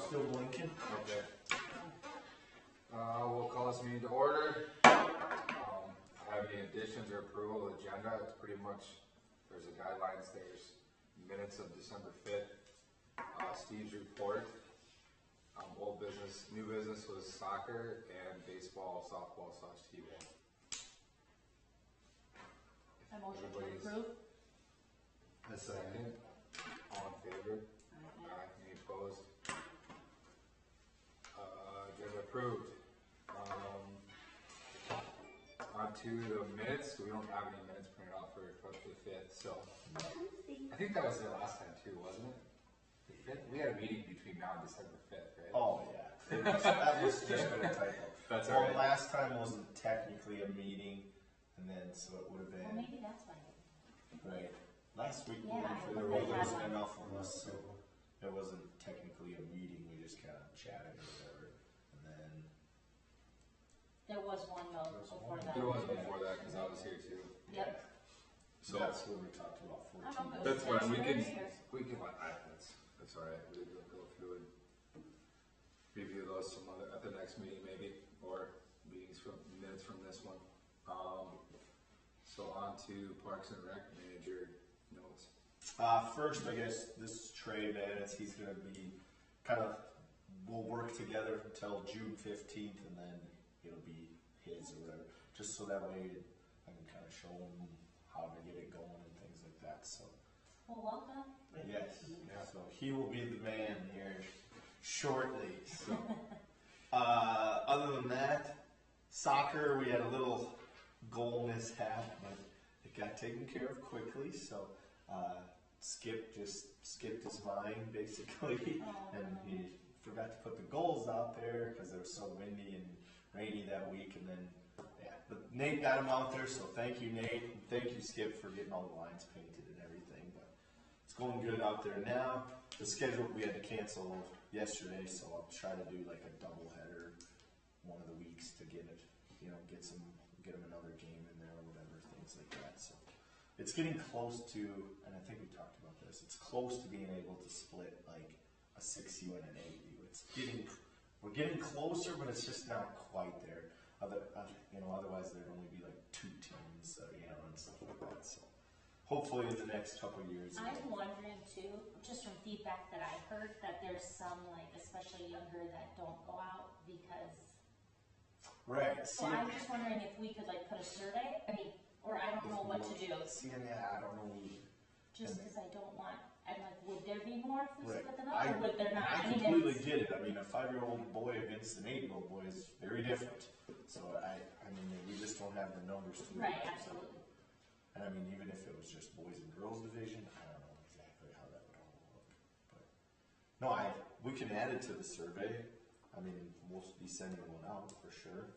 Still blinking. Okay. We'll call this meeting to order. Have any additions or approval of the agenda? It's pretty much, there's the guidelines, there's minutes of December 5th, Steve's report, old business, new business was soccer, and baseball, softball, /t-ball. A motion to approve. A second. All in favor? Any opposed? Agenda approved. On to the minutes. We don't have any minutes printed out for the 5th, so I think that was the last time too, wasn't it? The 5th? We had a meeting between now and December 5th, right? Oh yeah, that was just been a typo. That's well, alright. last time wasn't technically a meeting, and then so it would have been. Well, maybe that's why. Right. Last week Yeah, there wasn't enough of us, so it wasn't technically a meeting. We just kind of chatted or whatever, and then There was one though before that. There was before that because I was here too. Yep. So that's when we talked about 14. I don't know. That's fine. We can Or- that's all right. We can go through and review those some other at the next meeting maybe, or minutes from this one. So on to Parks and Rec manager notes. First, I guess this is Trey Vance. He's going to be we'll work together until June 15th, and then it'll be his or whatever. Just so that way I can kind of show him how to get it going and things like that. So. Well, welcome. Yes. Yeah. So he will be the man here shortly. So, other than that, soccer, we had a little goal mishap, but it got taken care of quickly. So, Skip just skipped his vine basically, and he forgot to put the goals out there because it was so windy and rainy that week. And then, yeah, but Nate got him out there. So thank you, Nate, and thank you, Skip, for getting all the lines painted and everything. But it's going good out there now. The schedule we had to cancel yesterday, so I'll try to do like a double header one of the weeks to get it, get them another game in there or whatever, things like that. So it's getting close to, and I think we talked about this, it's close to being able to split like a 6U and an 8U. We're getting closer, but it's just not quite there. Otherwise there'd only be like 2 teams, and stuff like that. So hopefully in the next couple of years. I'm wondering too, just from feedback that I've heard, that there's some, like, especially younger, that don't go out because. Right. So I'm just wondering if we could like put a survey. Or I don't know what to do. I don't know either. Just because I don't want. I'm like, would there be more if we Right. split them up, or would there not? I completely get it. A 5-year-old boy against an 8-year-old boy is very different. So we just don't have the numbers to do Right, that. absolutely. And even if it was just boys and girls division, I don't know exactly how that would all look. But no, we can add it to the survey. We'll be sending one out for sure.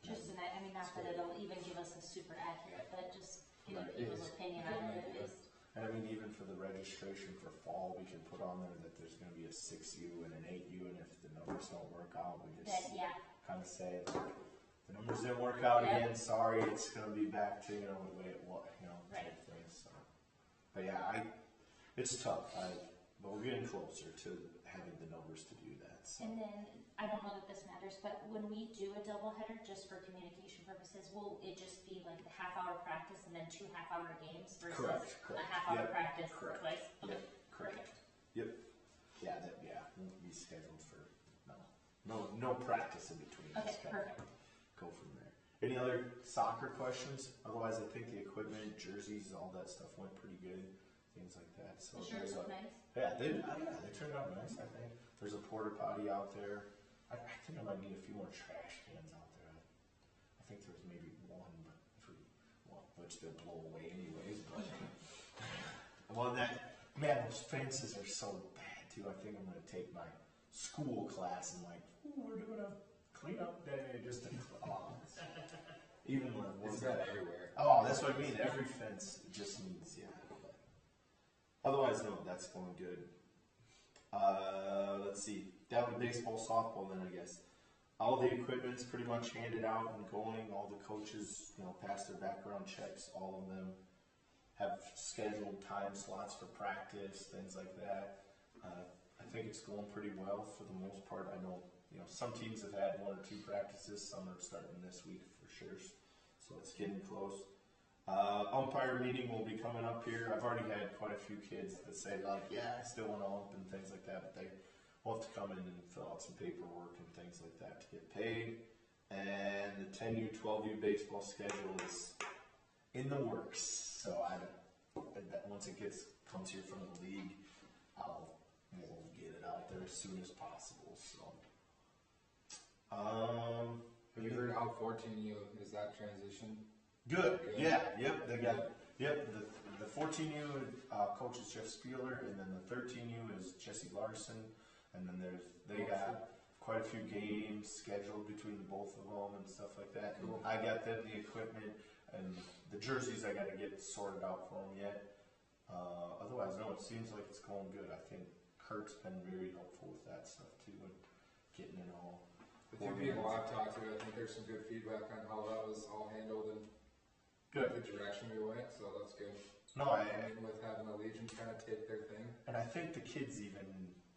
Just not that it'll even give us a super accurate, but just giving people's opinion on it at least. And even for the registration for fall, we can put on there that there's going to be a 6U and an 8U, and if the numbers don't work out, we just kind of say, the numbers didn't work out again, sorry, it's going to be back to, the way it was, type thing. So. But yeah, it's tough, but we're getting closer to having the numbers to do that. So. And then, I don't know that this matters, but when we do a doubleheader, just for communication purposes, will it just be like the half-hour practice and then 2 half-hour games versus Correct. a half-hour practice Correct. twice? Yep, correct. Yep. Yeah, won't be scheduled for, no practice in between. Okay, Just kinda perfect. go from there. Any other soccer questions? Otherwise, I think the equipment, jerseys, all that stuff went pretty good. Things like that. So The shirts look nice. Yeah, they turned out nice, I think. There's a porta potty out there. I think I might need a few more trash cans out there. I think there's maybe one, which they'll blow away anyways. But those fences are so bad too. I think I'm going to take my school class and we're doing a cleanup day just to even when It's that everywhere. Oh, that's what I mean. Every fence just needs, Otherwise, no, that's going good. Let's see. Down to baseball, softball, then I guess. All the equipment's pretty much handed out and going. All the coaches, passed their background checks. All of them have scheduled time slots for practice, things like that. I I think it's going pretty well for the most part. I know, some teams have had 1 or 2 practices. Some are starting this week for sure. So it's getting close. Umpire meeting will be coming up here. I've already had quite a few kids that say like, yeah, I still want to ump and things like that, but they will have to come in and fill out some paperwork and things like that to get paid. And the 10U, 12U baseball schedule is in the works. So once it comes here from the league, we'll get it out there as soon as possible. So, Have you heard how 14U is that transition? Good. Yeah. Yep. They got. Yep. The 14U coach is Jeff Spieler, and then the 13U is Jesse Larson, and then they got quite a few games scheduled between the both of them and stuff like that. And I got them the equipment and the jerseys. I got to get sorted out for them yet. Otherwise, no. It seems like it's going good. I think Kurt's been very helpful with that stuff too, and getting it all. With you being a live talk to, I think there's some good feedback on how that was all handled and good the direction we went, so that's good. No, I mean, with having the Legion kind of take their thing. And I think the kids even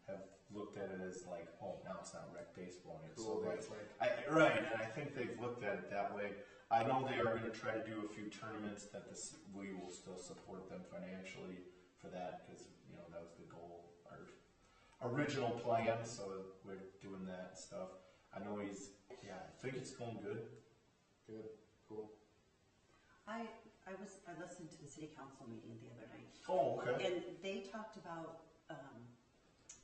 have looked at it as like, oh, now it's not rec baseball. Cool, so it's like, right, and I think they've looked at it that way. I know they are going to try to do a few tournaments that we will still support them financially for that because, that was the goal, our original plan, so we're doing that stuff. I know I think it's going good. Good, cool. I listened to the city council meeting the other night. Oh, okay. And they talked about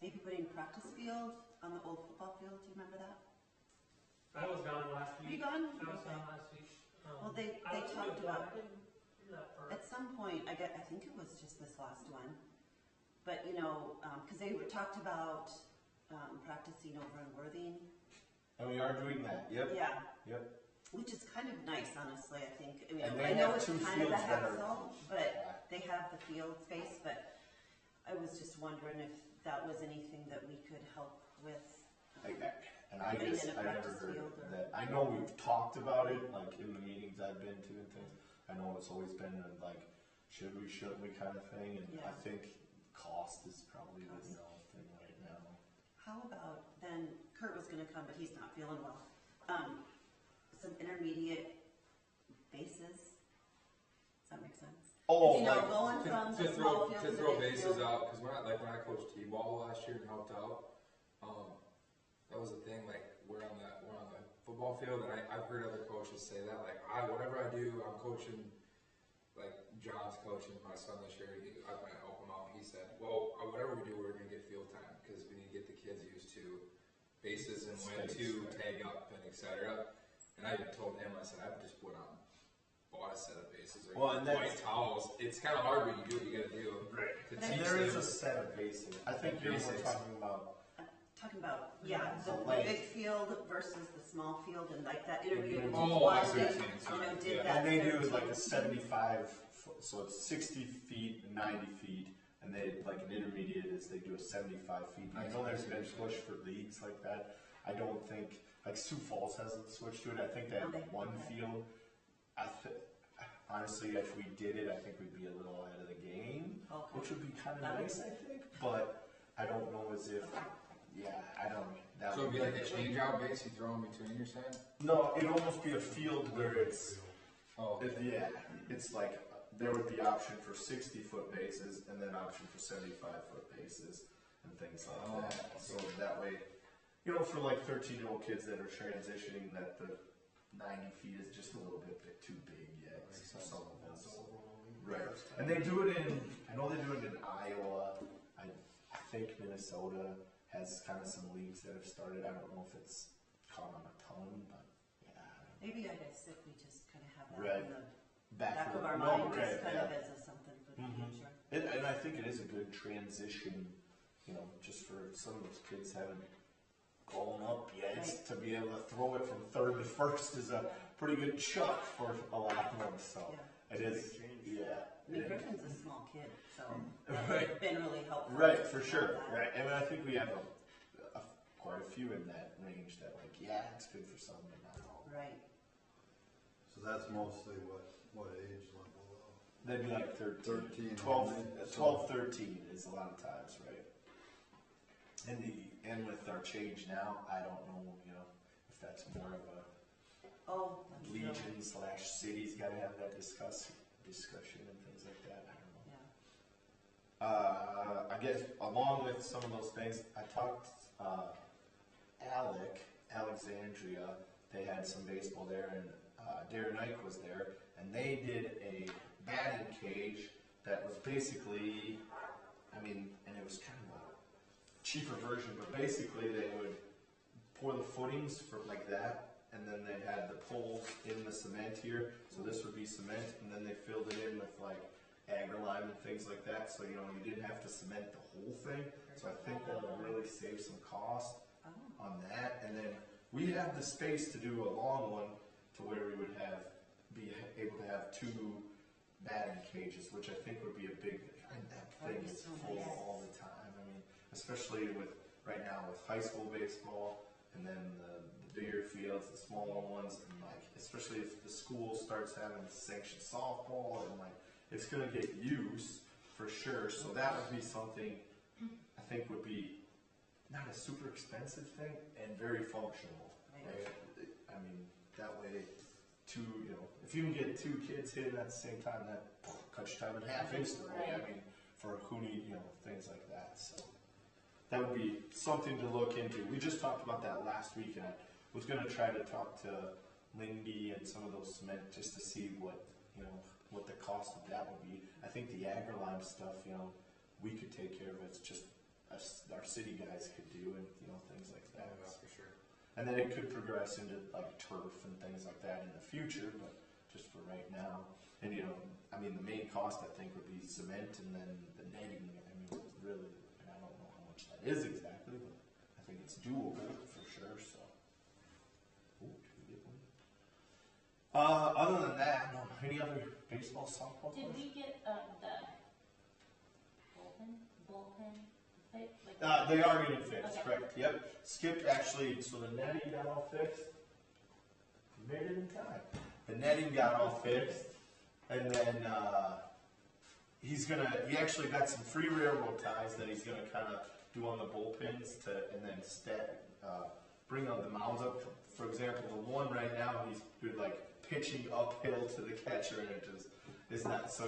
maybe putting a practice field on the old football field. Do you remember that? I was gone last Were you week. gone? I was Okay. gone last week. Well, they I was talked good, about I didn't hear that part. at some point. I think it was just this last one, but because they talked about practicing over in Worthing. And we are doing that. Yep. Yeah. Yep. Which is kind of nice, honestly. I think. And I they know have it's 2 kind of a fields that are- hassle, but they have the field space. But I was just wondering if that was anything that we could help with. And I putting guess in a I never practice heard field or- that. I know we've talked about it, like in the meetings I've been to and things. I know it's always been like, should we, shouldn't we kind of thing. And Yeah. I think cost is probably the thing right now. How about then? Kurt was going to come, but he's not feeling well. Some intermediate bases. Does that make sense? Oh, going from the small field to to throw the big bases field. out, because when I coached T-ball last year and helped out, that was the thing, like, we're on the football field, and I've heard other coaches say that, like, whatever I do, I'm coaching, like, John's coaching my son this year, I'm going to help him out, he said, well, whatever we do, we're going to get field time, because we need to get the kids used to bases and when to tag up and et cetera. And I even told him, I said, I've just bought a set of bases or white towels. It's kind of hard, but you do what you got to do. Right. To And teach there is them. a set of basics. I think you're talking about. Talking about the length. big field versus the small field, and like that intermediate. Oh, I see what that, you're saying. Sorry. did Yeah. that. And they do 13. like a 75 foot, so it's 60 feet, 90 feet, and they, like an intermediate is they do a 75 feet. I know there's been push for leagues like that. I don't think, like Sioux Falls hasn't switched to it. I think they have one field. Honestly, if we did it, I think we'd be a little ahead of the game, which would be kind of nice, I think. But I don't know as if, I don't know. That So it'd would be like a change out base you throw in between, you're saying? No, it'd almost be a field where it's, Oh, it's like there would be option for 60-foot bases and then option for 75-foot bases and things like that. So that way, for like 13-year-old kids that are transitioning, that the 90 feet is just a little bit too big yet. So some of them. Right. And they do it I know they do it in Iowa. I think Minnesota has kind of some leagues that have started. I don't know if it's caught on a ton, but Maybe I guess if we just kind of have that Right. in the back of our mind, just kind of as a something for the future. And I think it is a good transition, just for some of those kids haven't grown up yet. Right. To be able to throw it from third to first is a pretty good chunk for a lot of them. So it is, I mean, Griffin's a small kid, so Right. it's been really helpful. Right, to for have sure. that. Right, and I think we have quite a few in that range that it's good for some, but not all. Right. So that's mostly what age level though? They'd be like 13. 13, 12, only. 12, 13 is a lot of times, right? and with our change now, I don't know, if that's more of a Oh. Legion / city's gotta have that discussion and things like that, I don't know. Yeah. I guess along with some of those things, I talked, Alexandria, they had some baseball there, and Darren Ike was there, and they did a batting cage that was basically, and it was kind of a cheaper version, but basically they would pour the footings for like that, and then they had the poles in the cement here, so this would be cement, and then they filled it in with like agar-lime and things like that, so you didn't have to cement the whole thing, so I think that would really save some cost on that, and then we have the space to do a long one to where we would be able to have 2 batting cages, which I think would be a big, and that thing is full all the time. Especially right now with high school baseball, and then the bigger fields, the smaller ones, and especially if the school starts having sanctioned softball, and it's going to get used for sure. So that would be something I think would be not a super expensive thing and very functional. Right? That way, if you can get 2 kids hitting at the same time, that cuts your time in half instantly. For who need, things like that. So that would be something to look into. We just talked about that last week, and I was going to try to talk to Lindy and some of those cement just to see what the cost of that would be. I think the agar-lime stuff, we could take care of it. It's just our city guys could do, and things like that. Yeah, for sure. And then it could progress into turf and things like that in the future, but just for right now. And the main cost I think would be cement, and then the netting. Really, and I don't know how much that is exactly, but I think it's doable for sure. So, did we get one? Other than that, no. Any other baseball, softball? Did we get the bullpen fixed? They are getting fixed, Okay. correct? Yep. Skip actually, so the netting got all fixed. You made it in time. The netting got all fixed, and then he actually got some free railroad ties that he's gonna kind of do on the bullpens and then bring on the mounds up. For example, the one right now he's pitching uphill to the catcher, and it just is not. So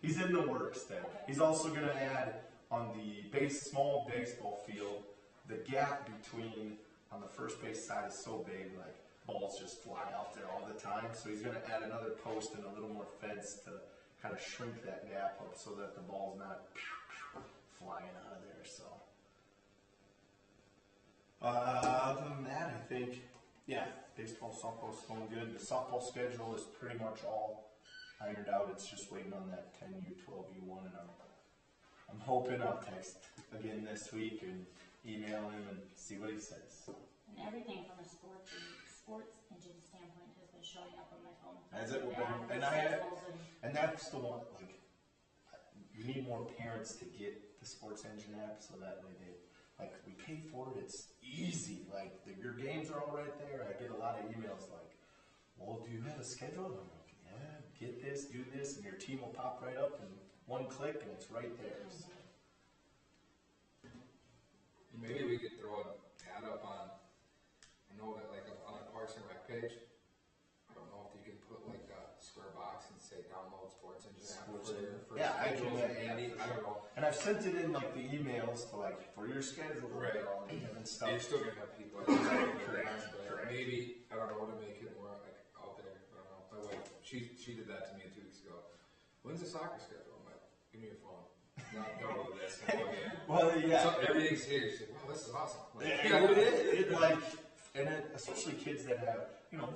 he's in the works there. He's also gonna add on the small baseball field, the gap between on the first base side is so big, balls just fly out there all the time. So he's gonna add another post and a little more fence to kind of shrink that gap up so that the ball's not flying out of there. So other than that, I think, baseball, softball's going good. The softball schedule is pretty much all ironed out. It's just waiting on that 10U, 12U1, and I'm hoping I'll text again this week and email him and see what he says. And everything from a sports engine standpoint has been showing up on my phone. Has it? And that's the one, you need more parents to get the sports engine app so that way we pay for it, it's easy. Your games are all right there. I get a lot of emails well, do you have a schedule? And I'm like, yeah, get this, do this, and your team will pop right up in one click and it's right there. So. Maybe we could throw an ad up on, I know that on the Parks and Rec page, I don't know if you could put a square box and say download sports engine app for I do that. Andy, I don't know. And I've sent it in the emails to for your schedule, right, and stuff. You're still gonna have people Correct. Maybe I don't know to make it more out there. I don't know. My wife, she did that to me 2 weeks ago. When's the soccer schedule? I'm like, give me your phone. Don't do this. Well, yeah. So everything's here. She's like, wow, this is awesome. Especially kids that have,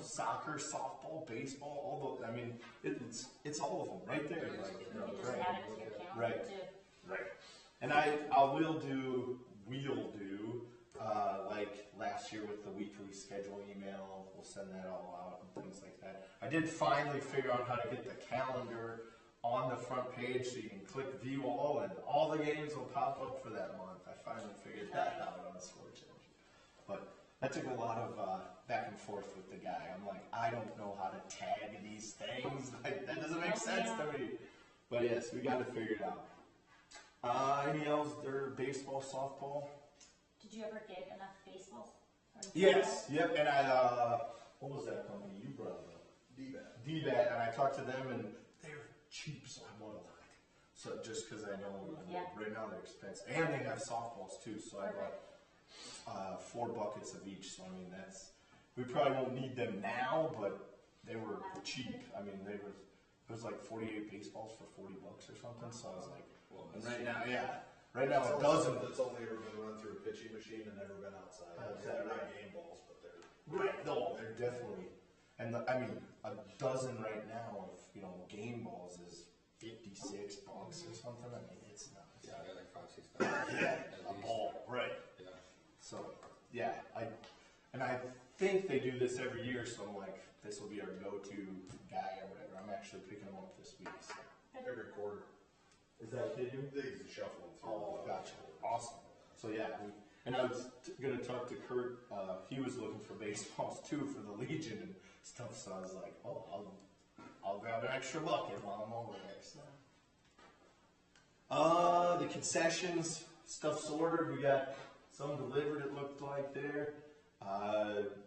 soccer, softball, baseball, it's all of them right there. You can just add it to your calendar Right. too. Right. And we'll do, last year with the weekly schedule email, we'll send that all out and things like that. I did finally figure out how to get the calendar on the front page so you can click view all and all the games will pop up for that month. I finally figured that out on the Sports Engine. But that took a lot of back and forth with the guy. I'm like, I don't know how to tag these things. That doesn't make sense to me. But yes, we got to figure it out. Anything else? Baseball, softball? Did you ever get enough baseballs? Or Yes, yep, and what was that company you brought up? D-Bat, and I talked to them, and they're cheap, so I bought a lot. So just because I know, right now they're expensive, and they have softballs too, so I bought 4 buckets of each, so I mean, we probably won't need them now, but they were cheap. I mean, it was like 48 baseballs for $40 or something, so I was like, and right now, it doesn't. It's only ever been run through a pitching machine and never been outside. They're not right. game balls, but they're. Right, no, they're definitely, and I mean, a dozen right now of, game balls is $56 or something, I mean, it's nuts. Yeah, I got like 5, 6 dollars. Yeah, a ball, right. Yeah. So, yeah, I think they do this every year, so I'm like, this will be our go-to guy or whatever. I'm actually picking them up this week, so. Every quarter. Is that what they do? They shuffle them through. Oh, gotcha. Awesome. So yeah, and I was gonna talk to Kurt. He was looking for baseballs too for the Legion and stuff. So I was like, oh, I'll grab an extra bucket while I'm over there. So, the concessions stuff's ordered. We got some delivered. It looked like there.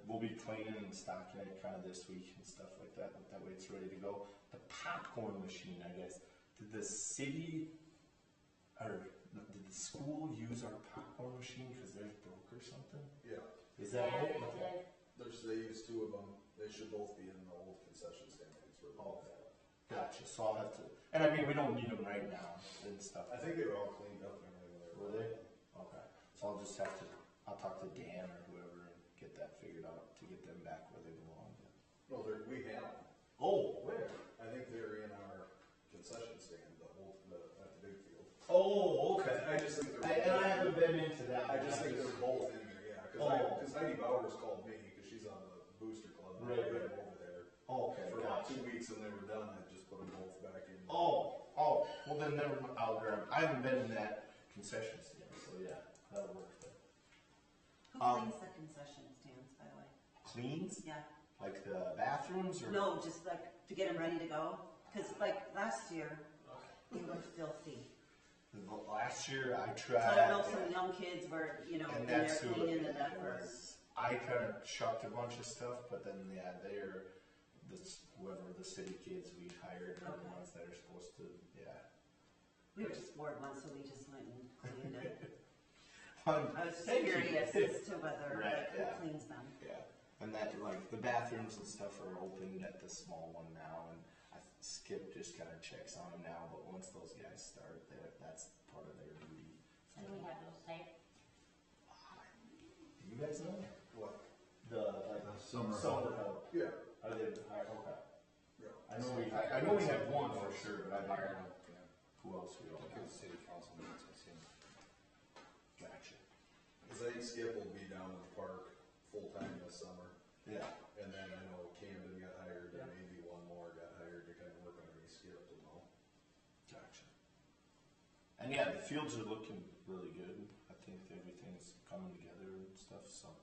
We'll be cleaning and stocking it kind of this week and stuff like that. But that way it's ready to go. The popcorn machine, I guess. Did the city or did the school use our popcorn machine because theirs broke or something? Yeah. Is that Yeah, it? they did. They use 2 of them. They should both be in the old concession stand. I think it's where they're both at. Gotcha. So I'll have to. And I mean, we don't need them right now and stuff. I think they were all cleaned up and everything. Were they? Okay. So I'll just have to. I'll talk to Dan or whoever and get that figured out to get them back where they belong. No, we have them. Oh, where? I think they're in our concession stand, at the big field. Oh, okay. I just think And I haven't been into that. I just think they're both in there, yeah. Because Heidi Bowers called me because she's on the booster club. And I Right. read them over there Okay. for about Gotcha. 2 weeks, and they were done. I just put them both back in. Oh. Well then never mind. I'll grab. I haven't been in that concession stand, so yeah, that'll work. Then. Who cleans the concession stands, by the way? Cleans? Yeah. Like the bathrooms or? No, just like to get them ready to go. Because like last year, they were filthy. Last year I So tried. I don't know, some young kids were, in And there that's who cleaning it and that was. I kind of chucked a bunch of stuff, but then whoever the city kids we hired are the Okay. ones that are supposed to, We were just bored once, so we just went and cleaned it. I I was just curious as to whether Right, who yeah. cleans them. Yeah, and that the bathrooms and stuff are open at the small one now, and Skip just kind of checks on them now. But once those guys start, that's part of their duty. And we have those type. Do you guys know What? the Summer help? Yeah. Are they high? Okay. Yeah. I know we have one for sure, but I don't Hired know them, yeah. who else we all Because have. the city council meets, I see. Gotcha. Because I think Skip will be down in the park full-time this summer. Yeah. And then I know Camden got hired, and maybe one more got hired to kind of work underneath Skip and all. Gotcha. And yeah, the fields are looking really good. I think everything's coming together and stuff. So,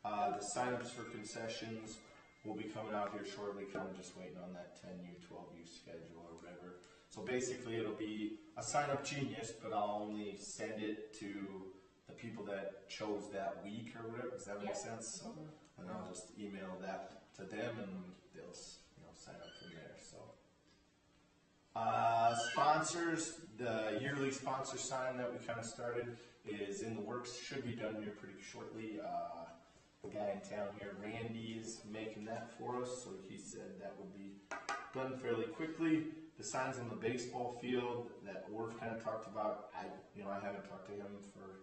the signups for concessions will be coming out here shortly. Kind of just waiting on that 10U, 12U schedule or whatever. So basically, it'll be a sign up genius, but I'll only send it to the people that chose that week or whatever. Does that make sense? So, and I'll just email that to them, and they'll sign up from there. So. Sponsors, the yearly sponsor sign that we kind of started is in the works, should be done here pretty shortly. The guy in town here, Randy, is making that for us, so he said that would be done fairly quickly. The signs on the baseball field that Orv kind of talked about, I haven't talked to him for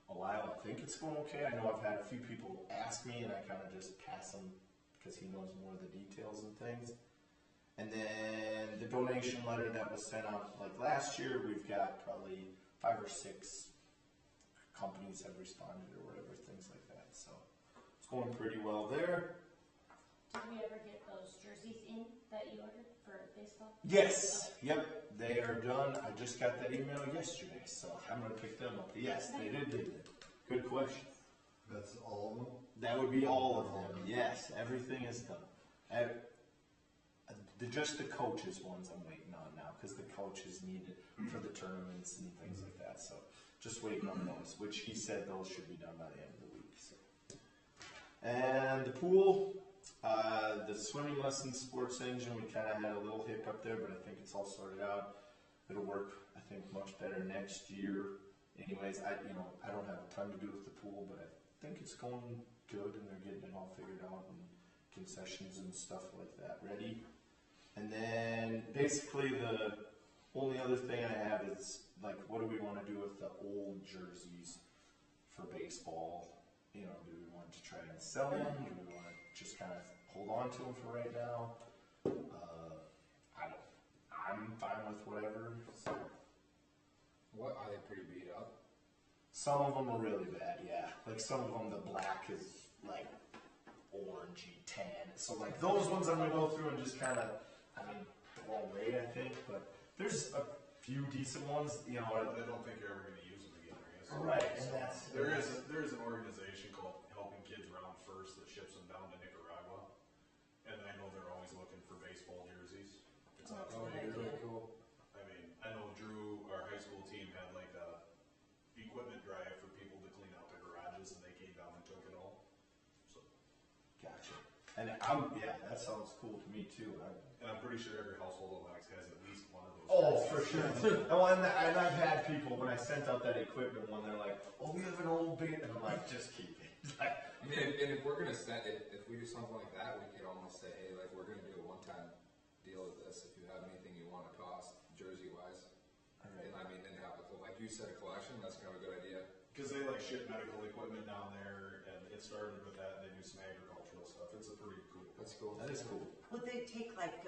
a while. I think it's going okay. I know I've had a few people ask me, and I kind of just pass them because he knows more of the details and things. And then the donation letter that was sent out like last year, we've got probably 5 or 6 companies have responded or whatever, things like that. So it's going pretty well there. Did we ever get those jerseys in that you ordered for baseball? Yes, yep, they are done. I just got that email yesterday, so I'm gonna pick them up. Yes, they did. Good question. That's all of them? That would be all of them. Yes, everything is done. Just the coaches ones I'm waiting on now because the coaches need it for the tournaments and things like that. So just waiting on those, which he said those should be done by the end of the week. So. And the pool, the swimming lessons, sports engine, we kind of had a little hiccup there, but I think it's all sorted out. It'll work, I think, much better next year. Anyways, I don't have a ton to do with the pool, but I think it's going good, and they're getting it all figured out, and concessions and stuff like that ready. And then basically the only other thing I have is, like, what do we want to do with the old jerseys for baseball? Do we want to try and sell them? Do we want to just kind of hold on to them for right now? I'm fine with whatever. So. What, are they pretty beat up? Some of them are really bad, yeah. Like some of them, the black is like orangey tan. So like those ones I'm gonna go through and just kind of, won't wait, I think. But there's a few decent ones, I don't think you're ever gonna use them again, I guess. Right, and So there is an organization called Helping Kids Round First that ships them down to Nicaragua, and I know they're always looking for baseball jerseys. It's absolutely really cool. I know Drew, our high school team, had like a equipment drive for people to clean out their garages, and they came down and took it all. So, Gotcha. And that sounds cool to me too. and I'm pretty sure every household in Lennox has at least one of those. Oh, jerseys. for sure. and I've had people, when I sent out that equipment one, they're like, oh, we have an old bit. And I'm like, just keep it. And if we're gonna if we do something like that, we could almost say, hey, like, we're gonna do a one-time deal with this. If you have anything you want to cost, jersey-wise. All right. And then have, like you said, a collection, that's kind of a good idea. Because they like ship medical equipment down there, and it started with that, and they do some agricultural stuff. It's a pretty cool. That's cool. That is cool. Would they take like,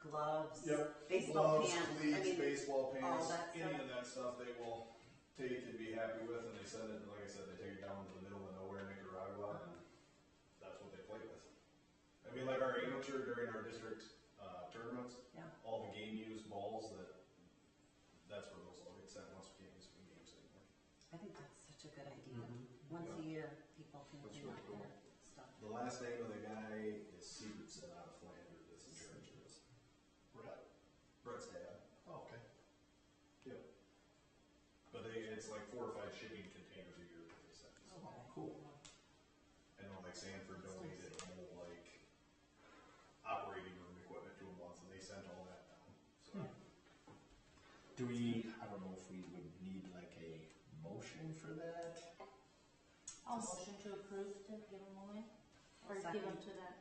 gloves? Yep. Baseball Gloves, pants? cleats, baseball all pants, that any stuff. of that stuff they will take and be happy with, and they send it, like I said, they take it down to the middle of nowhere, Nicaragua, and that's what they play with. Like our amateur during our district tournaments, Yeah. all the game used balls, that's where those all get sent once we can't use them in games anymore. I think that's such a good idea. Once a year, people can That's clean really up cool. their stuff. The last name of the guy is Severson out of Flanders. This is George's. Brett's dad. Oh, okay. Yep. But it's like 4 or 5 shipping containers a year that they send. So Okay. Cool. I know like Sanford donated a whole like operating room equipment to them once, and they sent all that down. So Do we, I don't know if we would need like a motion for that? I'll motion to approve to give them away, or Second. give them to that.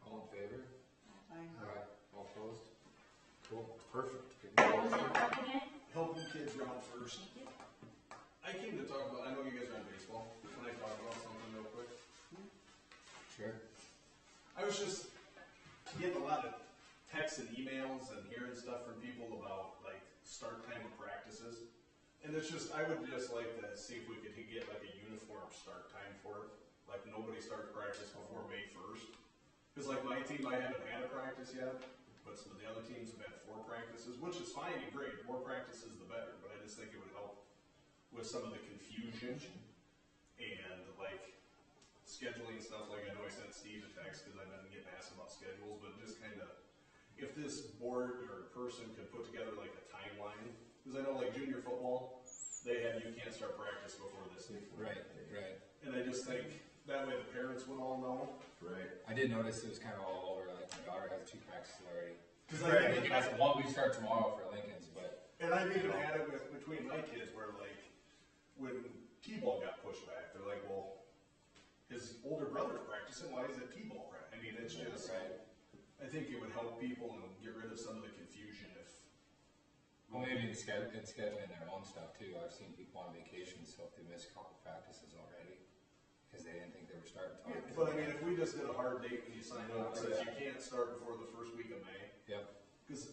All in favor? Alright, all opposed? Cool. Perfect. What was it called again? helping kids round first. I came to talk about. I know you guys are on baseball. Can I talk about something real quick? Sure. I was just getting a lot of texts and emails and hearing stuff from people about like start time of practices. And it's just, I would just like to see if we could get like a uniform start time for it. Like nobody starts practice before May 1st. Because like my team, I haven't had a practice yet, but some of the other teams have had 4 practices, which is fine and great. More practices, the better. But I just think it would help with some of the confusion and like scheduling stuff. Like I know I sent Steve a text because I've been getting asked about schedules, but just kind of if this board or person could put together like a timeline, because I know like junior football, they have you can't start practice before this. Right. And I just think that way the parents would all know. Right. I did notice it was kind of all over. Like my daughter has 2 practices already. Because That's one we start tomorrow for Lincoln's, but and I've even had it between my kids where like when T-ball got pushed back, they're like, well, his older brother's practicing, why is it T-ball practice? I mean, it's just, right. I think it would help people and get rid of some of the confusion if. Well, maybe in scheduling their own stuff too. I've seen people on vacation, so if they miss a couple practices already because they didn't think they were starting. But I mean, if we just did a hard date when you sign up, says you can't start before the first week of May. Yep. Because,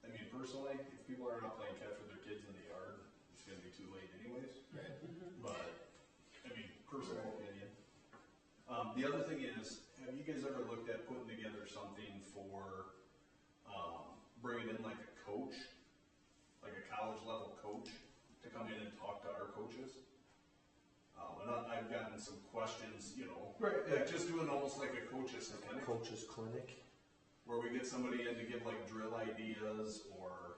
I mean, personally, if people are not playing catch with their kids in the yard, it's going to be too late anyways. Right. But, I mean, personal opinion. The other thing is, have you guys ever looked at putting together something for bringing in like a coach, like a college level coach, to come in and talk to our coaches? I've gotten some questions, Right. like just doing almost like a coach's clinic, Coach's clinic. where we get somebody in to give like drill ideas or,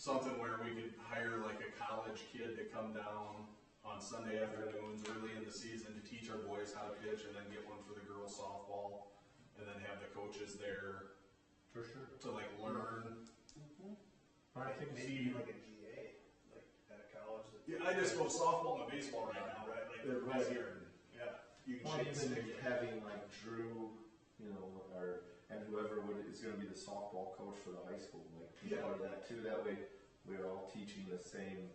something where we could hire like a college kid to come down on Sunday afternoons early in the season to teach our boys how to pitch, and then get one for the girls softball, and then have the coaches there For sure. to like learn. I think Maybe like a GA, like at a college. Yeah, I just go softball and baseball right now, right? Like they're right here. Yeah, you can Well, shake even stick. having like Drew, and whoever is going to be the softball coach for the high school, like be Yeah. part of that too. That way, we're all teaching the same,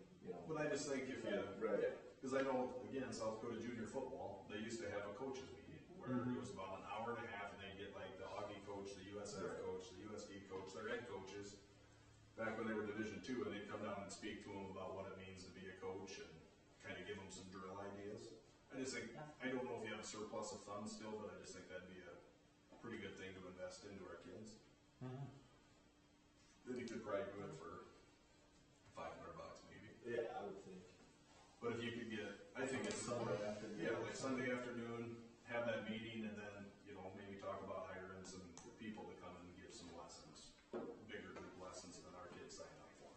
But I just think if you, Right. because I know, again, South Dakota junior football, they used to have a coaches meeting where it was about an hour and a half, and they get like the Augie coach, the USF coach, the USD coach, their head coaches, back when they were Division II, and they'd come down and speak to them about what it means to be a coach and kind of give them some drill ideas. I just think, I don't know if you have a surplus of funds still, but I just think that'd be a pretty good thing to invest into our kids. Then you could probably do it for $500 maybe. Yeah, I would think. But if you could get, I think it's Sunday afternoon. Yeah, like Sunday afternoon, have that meeting, and then, maybe talk about hiring some people to come and give some lessons, bigger group lessons than our kids sign up for.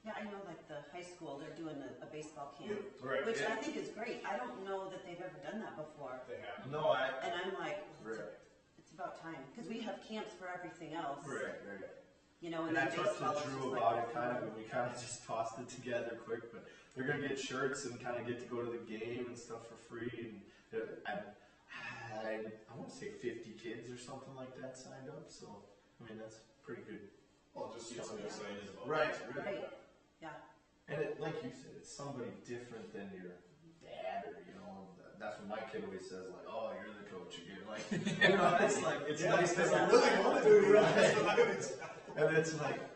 Yeah, I know like the high school, they're doing a baseball camp, Right. which I think is great. I don't know that they've ever done that before. They have. No, And I'm like, Right. it's about time, because we have camps for everything else. Right. And And then I talked baseball to is Drew just about like, it kind of, and we kind of just tossed it together quick, but they're going to get shirts and kind of get to go to the game and stuff for free. And I want to say 50 kids or something like that signed up, so, I mean, that's pretty good. Well, just get some excited about it. Right. Right, yeah. And like you said, it's somebody different than your dad, or, that's what my kid always says, like, oh, you're the coach again. Like, it's like, it's nice to have really want to do it. Right. And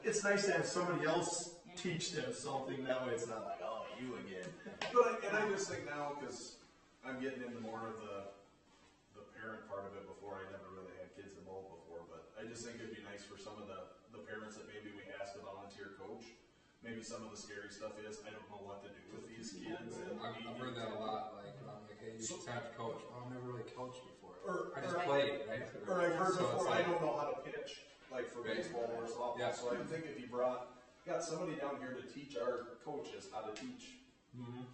it's nice to have somebody else teach them something. That way, it's not like, oh, you again. But I just think now, because I'm getting into more of the parent part of it before. I never really had kids involved before, but I just think it'd be nice for some of the parents that maybe we asked to volunteer coach. Maybe some of the scary stuff is, I don't know what to do with these kids. And I've heard that a lot, like, hey, you should have to coach. Oh, I've never really coached before. I just or played, right? Or I've heard So it's before, like- I don't know how to pitch, like for baseball or softball. Yeah. So I think if you got somebody down here to teach our coaches how to teach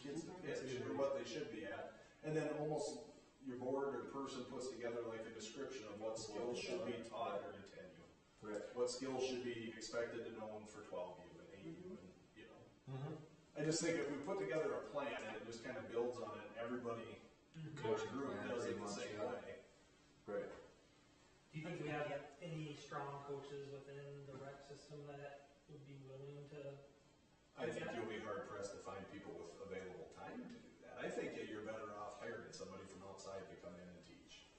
kids to pitch or what they should be at, and then almost your board or person puts together like a description of what skills should be taught during 10U. Right. What skills should be expected to know for 12U and 8U, and I just think if we put together a plan and it just kind of builds on it, everybody Coaching group plan, does it pretty the much, same yeah. way. Right. Do you think we have any strong coaches within the rec system that would be willing to? I think you'll be hard pressed to find people with available time to do that. I think that you're better off hiring somebody from outside to come in and teach.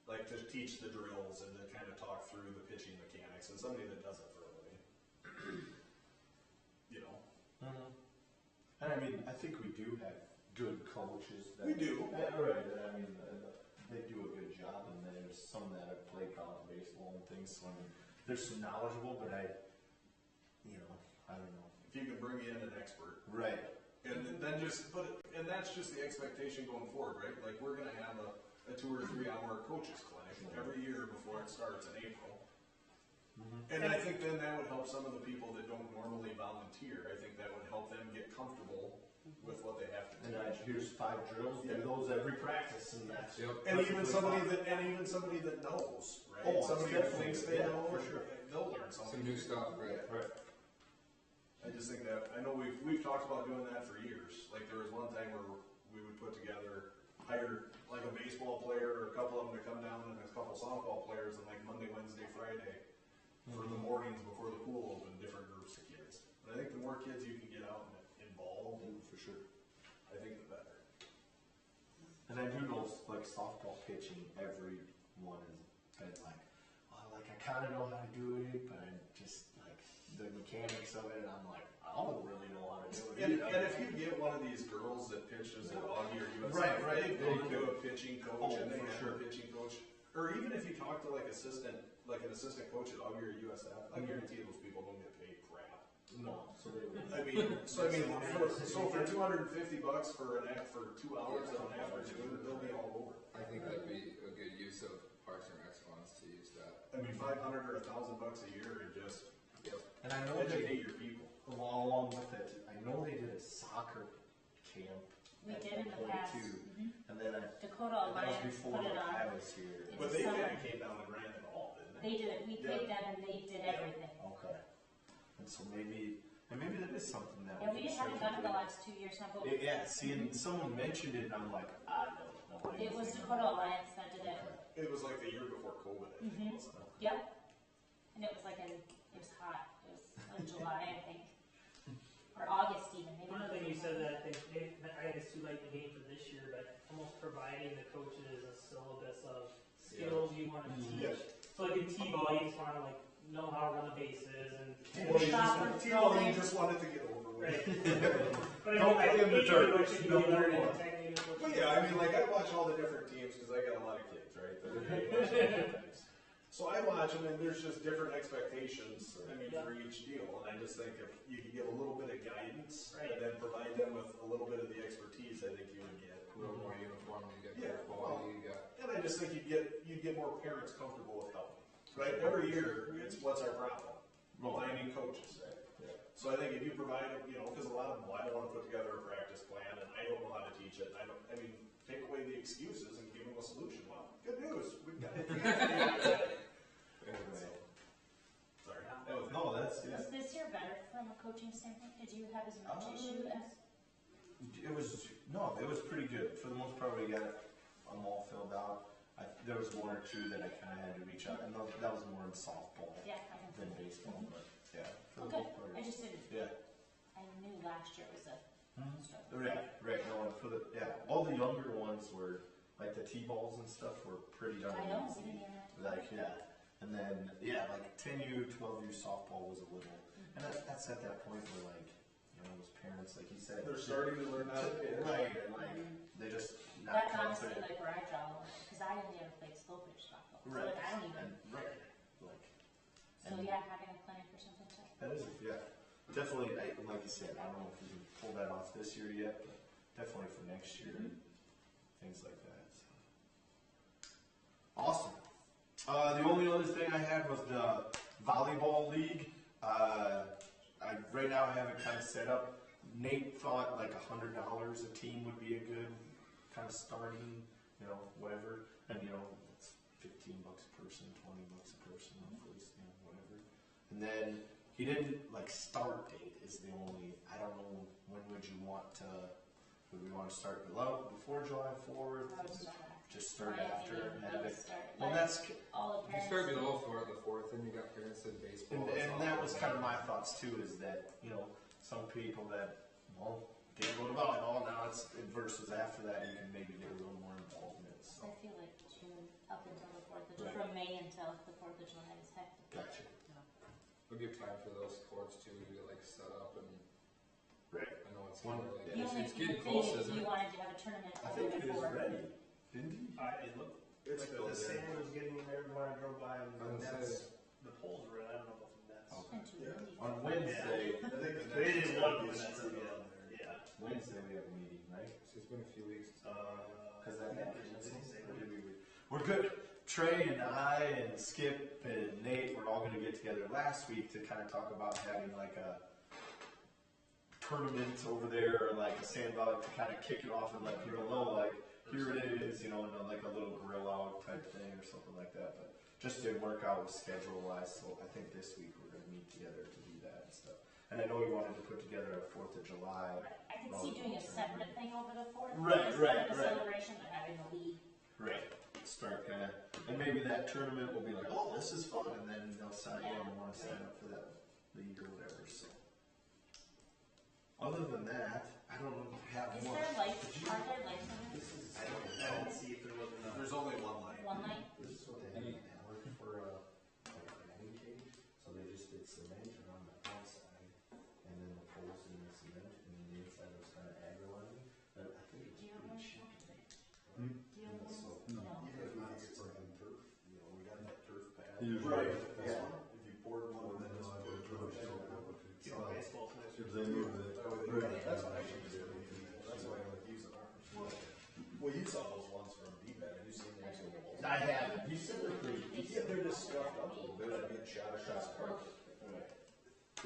Like to teach the drills and to kind of talk through the pitching mechanics, and somebody that does it for a living. And I mean, I think we do have good coaches. We do. Right. I mean, they do a good job, and there's some that have played college baseball and things. So I mean, they're so knowledgeable, but I don't know. If you can bring in an expert. Right. And then and that's just the expectation going forward, right? Like we're gonna have a 2 or 3 hour coaches clinic every year before it starts in April. And I think then that would help some of the people that don't normally volunteer. I think that would help them get comfortable with what they have to do. And here's 5 drills. Do those every practice, and that's And even somebody that knows, right? Oh, somebody that definitely. thinks they Yeah, know, for sure. they'll learn something. Some new stuff, right? Right. I just think that, I know we've talked about doing that for years. Like there was one time where we would hire like a baseball player or a couple of them to come down and a couple softball players and like Monday, Wednesday, Friday for the mornings before the pool opened, different groups of kids. But I think the more kids you can get out and involved, For sure. I think the better. And I do know, like softball pitching, everyone has been like, oh, like I kind of know how to do it, but I just like the mechanics of it. And I'm like, I don't really know how to do it. And if you get one of these girls that pitches at Augie or USF, Right. they've gone to a pitching coach and they for have sure. a pitching coach. Or even if you talk to like an assistant coach at Augie or USF, I guarantee those people don't get paid crap. No, so they would. I mean, for $250 for 2 hours of an afternoon, they'll be all over. I think that'd be a good use of Parks and Rec funds to use that. I mean, $500 or $1,000 a year and just. And I know educate your people. along with that, I know they did a soccer camp. We at did in the one point, past. too. Mhm. And then Dakota that was Alliance before put it on. I was here. In But the they summer. kind of came down the grant at all, didn't they? They did it, we paid them and they did everything. Okay. And so maybe that is something that And we can haven't start done it to the do. last 2 years now, but Yeah, see, and someone mentioned it, and I'm like, I don't know. it was anything Dakota about Alliance that did it. Okay. It was like the year before COVID, I think, Mhm. wasn't it? Yep. And it was like it was hot. It was in July, I think. Or August even, maybe. One thing you said that I think, I think it's too late in the game for this year, but almost providing the coaches a syllabus of skills you want to teach. Yeah. So like in T-ball, you just want to like know how to run the bases and. Well, you Stop and throw you in. just wanted to get over with. Right. But I Don't think play in the think dirt. what should be Don't learned in worry. technique is what But you- yeah, I mean, like, I watch all the different teams, because I got a lot of kids, right? that are big watch different things. So I watch them, and there's just different expectations, I mean, for each deal, and I just think if you could give a little bit of guidance, Right. and then provide them with a little bit of the expertise, I think you would get. A little more uniform, you get Yeah, better well, quality, you got. And I just think you'd get more parents comfortable with helping, right? Every year, it's what's our problem? Finding coaches. So I think if you provide, because a lot of them, well, I don't want to put together a practice plan, and I don't know how to teach it, take away the excuses and give them a solution. Well, good news, we've got it. Anyway. Sorry. No, that's, yeah. Was this year better from a coaching standpoint? Did you have as much issue as? It was pretty good. For the most part, we got them all filled out. There was one or two that I kind of had to reach out, and that was more in softball Yeah, I can than see. baseball, but yeah. For the Okay, most part, I just didn't, yeah. I knew last year was a struggle. Right. No, all the younger ones were, like the T-balls and stuff were pretty darn I know, we easy. didn't even have to. Like, yeah. And then, yeah, like 10U, 12U softball was a little, and that's at that point where, like, those parents, like you said. They're starting to learn how to pitch. Right, and like, they just not That's honestly confident. like where I draw the line, because I only ever played slow pitch softball, so Right. like I don't even, Right, like, so yeah, having a plan for something to. that is, yeah. Definitely, like you said, I don't know if we can pull that off this year yet, but definitely for next year, things like that, so. Awesome. The only other thing I had was the Volleyball League. Right now I have it kind of set up. Nate thought like $100 a team would be a good kind of starting, whatever. And it's $15 a person, $20 a person, hopefully, whatever. And then he didn't like start date is the only. I don't know when would you want to. Would we want to start before July 4th? I would start after. Just start My after opinion, and have I would it. start, Well, like, that's. all the You parents. start below the fourth, and you got parents in baseball. And that was kind of my thoughts too, is that, some people that, didn't go to volleyball, now it's versus after that, you can maybe get a little more involvement, so. I feel like June up until the 4th of Right. July, from May until the 4th of July is hectic. Gotcha. We'll give time for those courts too, to get like set up and. Right. I know it's One- kind of like, The only it's getting thing close, is isn't you it? wanted to have a tournament I over think it is before. ready, didn't he? It looked It's like built the in. sand was getting there when I drove by and I was the gonna nets, the poles were in, I don't know about the nets. Oh. And too Yeah. windy. On Wednesday, I think the They next didn't one want the is nets to screwed be up on there. there, yeah. Wednesday we have a meeting, right? So it's been a few weeks. Cause that got Did canceled. he say Or when? did we? We're good. Trey and I and Skip and Nate, we're all gonna get together last week to kind of talk about having like a tournament over there, or like a sandbag to kind of kick it off and let people know, like, here it is, and like a little grill out type thing or something like that. But just didn't work out with schedule wise, so I think this week we're gonna meet together to do that and stuff. And I know we wanted to put together a 4th of July. I could see doing a separate thing over the 4th. Right, instead of a right. celebration, but having a league. Right. Start kind of, and maybe that tournament will be like, oh, this is fun, and then they'll sign in and want to sign up for that league or whatever. So, other than that, I don't know if we have Is more. there lights, are there lights on this? I didn't see if there was enough. There's only one line. One light? This is what they have in Howard for like a batting cage, so they just did cement around the outside, and then the poles in the cement, and then the inside was kind of agro-lining, but I think it's Do you pretty want cheap. Do you want So, No. if not, it's like on turf, we got that turf pad. Right. Yeah. If you poured one, then this would go to You know, baseball tonight. They moved it. That's what I should do. That's why I like using ours. Well, you saw those ones from D-Bag. Have you seen the actual balls? I have. You said they're pretty. Yeah, they're just scuffed up a little bit. I get shot across the park.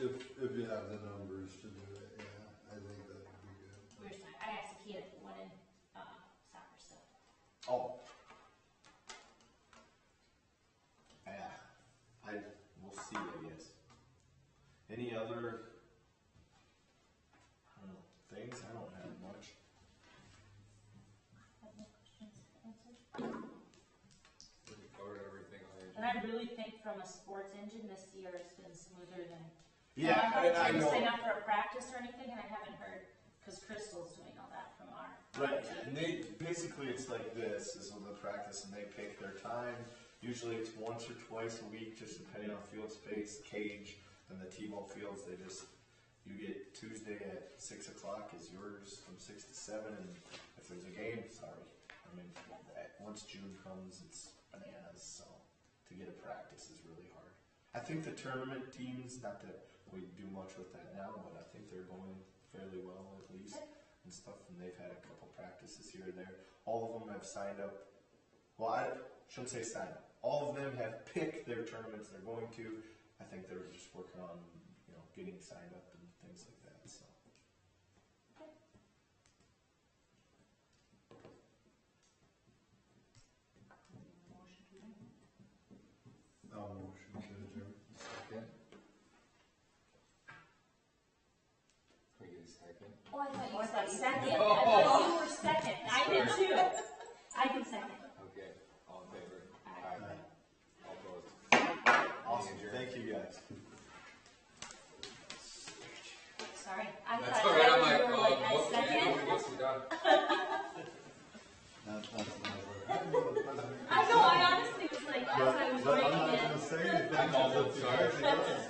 If you have the numbers to do it, yeah, I think that would be good. We were just, I asked if he had one in, soccer stuff. Oh. Yeah, we'll see, I guess. Any other, I don't know, things? I don't have much. Have no questions answered? We covered everything on the And I agenda. really think from a sports engine, this year it's been smoother than. Yeah, I I didn't know. sign up for a practice or anything, and I haven't heard, because Crystal's doing all that from our. Right, and they, basically it's like this, is when they practice and they pick their time. Usually it's once or twice a week, just depending on field space, cage, and the T-ball fields, you get Tuesday at 6 o'clock is yours from 6 to 7, and if there's a game, sorry. I mean, once June comes, it's bananas, so to get a practice is really hard. I think the tournament teams, not that we do much with that now, but I think they're going fairly well at least and stuff, and they've had a couple practices here and there. All of them have signed up. Well, I shouldn't say signed up. All of them have picked their tournaments they're going to. I think they're just working on, getting signed up and things like that. So. Motion to adjourn. Second. Can we get a second? Oh, I thought you said you second. said- I thought you were second. I did too. I can second. Okay, all in favor? Aye. All opposed? Awesome. Adjourned. Thank you guys. Sorry. I That's thought all right, I'm you like, were like, I okay, second. I guess we're done. That's never. I know, I honestly was like, as I was But I'm writing not it. gonna say anything. I'm all because it's sorry. exactly right.